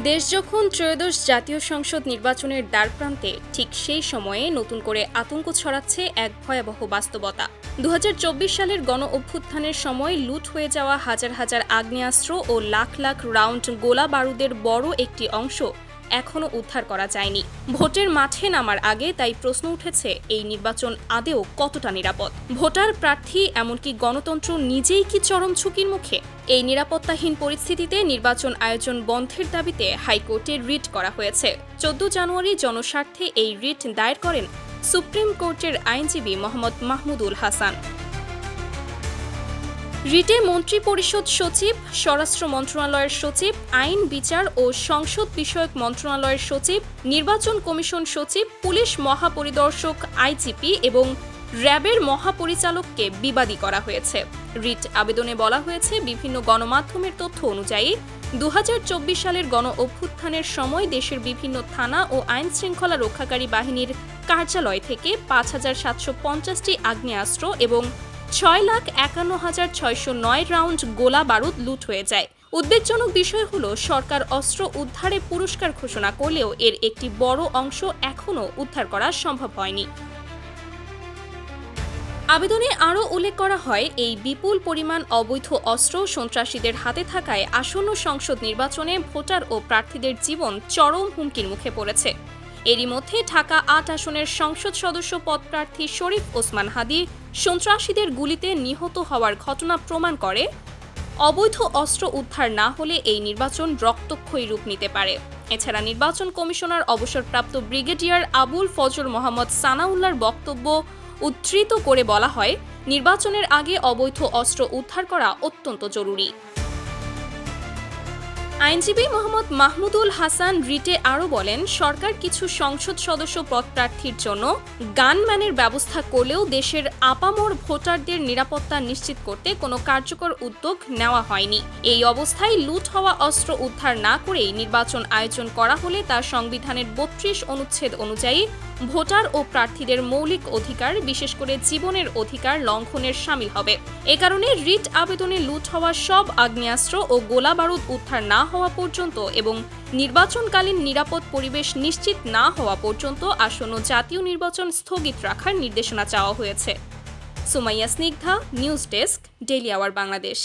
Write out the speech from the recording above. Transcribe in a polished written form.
দেশ যখন ত্রয়োদশ জাতীয় সংসদ নির্বাচনের দ্বারপ্রান্তে, ঠিক সেই সময়ে নতুন করে আতঙ্ক ছড়াচ্ছে এক ভয়াবহ বাস্তবতা। ২০২৪ সালের গণ অভ্যুত্থানের সময় লুট হয়ে যাওয়া হাজার হাজার আগ্নেয়াস্ত্র ও লাখ লাখ রাউন্ড গোলা বারুদের বড় একটি অংশ এখনও উদ্ধার করা যায়নি। ভোটের মাঠে নামার আগে তাই প্রশ্ন উঠেছে, এই নির্বাচন আদৌ কতটা নিরাপদ? ভোটার, প্রার্থী, এমনকি গণতন্ত্র নিজেই কি চরম ঝুঁকির মুখে? এই নিরাপত্তাহীন পরিস্থিতিতে নির্বাচন আয়োজন বন্ধের দাবিতে হাইকোর্টে রিট করা হয়েছে। ১৪ জানুয়ারি জনস্বার্থে এই রিট দায়ের করেন সুপ্রিম কোর্টের আইনজীবী মোহাম্মদ মাহমুদুল হাসান। রিটে মন্ত্রিপরিষদ সচিব, স্বরাষ্ট্র মন্ত্রণালয়ের সচিব, আইন, বিচার ও সংসদ বিষয়ক মন্ত্রণালয়ের সচিব, নির্বাচন কমিশন সচিব, পুলিশ মহাপরিদর্শক আইজিপি এবং র্যাবের মহাপরিচালককে বিবাদী করা হয়েছে। রিট আবেদনে বলা হয়েছে, বিভিন্ন গণমাধ্যমের তথ্য অনুযায়ী ২০২৪ সালের গণ অভ্যুত্থানের সময় দেশের বিভিন্ন থানা ও আইন শৃঙ্খলা রক্ষাকারী বাহিনীর কার্যালয় থেকে ৫,৭৫০টি আগ্নেয়াস্ত্র এবং ৬,৫১,৬০৯ রাউন্ড গোলা বারুদ লুট হয়ে যায়। উদ্বেগজনক বিষয় হলো, সরকার অস্ত্র উদ্ধারে পুরস্কার ঘোষণা করলেও এর একটি বড় অংশ এখনও উদ্ধার করা সম্ভব হয়নি। আবেদনে আরও উল্লেখ করা হয়, এই বিপুল পরিমাণ অবৈধ অস্ত্র সন্ত্রাসীদের হাতে থাকায় আসন্ন সংসদ নির্বাচনে ভোটার ও প্রার্থীদের জীবন চরম হুমকির মুখে পড়েছে। এরই মধ্যে ঢাকা ৮ আসনের সংসদ সদস্য পদপ্রার্থী শরীফ ওসমান হাদী সন্ত্রাসীদের গুলিতে নিহত হওয়ার ঘটনা প্রমাণ করে, অবৈধ অস্ত্র উদ্ধার না হলে এই নির্বাচন রক্তক্ষয়ী রূপ নিতে পারে। এছাড়া নির্বাচন কমিশনার অবসরপ্রাপ্ত ব্রিগেডিয়ার আবুল ফজল মোহাম্মদ সানাউল্লাহর বক্তব্য উদ্ধৃত করে বলা হয়, নির্বাচনের আগে অবৈধ অস্ত্র উদ্ধার করা অত্যন্ত জরুরি। আইনজীবী মোহাম্মদ মাহমুদুল হাসান রিটে আরও বলেন, সরকার কিছু সংসদ সদস্য পদপ্রার্থীর জন্য গানম্যানের ব্যবস্থা করলেও দেশের আপামর ভোটারদের নিরাপত্তা নিশ্চিত করতে কোনো কার্যকর উদ্যোগ নেওয়া হয়নি। এই অবস্থায় লুট হওয়া অস্ত্র উদ্ধার না করেই নির্বাচন আয়োজন করা হলে তা সংবিধানের ৩২ অনুচ্ছেদ অনুযায়ী ভোটার ও প্রার্থীদের মৌলিক অধিকার, বিশেষ করে জীবনের অধিকার লঙ্ঘনের শামিল হবে। এ কারণে রিট আবেদনে লুট হওয়া সব আগ্নেয়াস্ত্র ও গোলা বারুদ উদ্ধার না হওয়া পর্যন্ত এবং নির্বাচনকালীন নিরাপদ পরিবেশ নিশ্চিত না হওয়া পর্যন্ত আসন্ন জাতীয় নির্বাচন স্থগিত রাখার নির্দেশনা চাওয়া হয়েছে। Sumaiya Snigdha, news desk, daily our Bangladesh.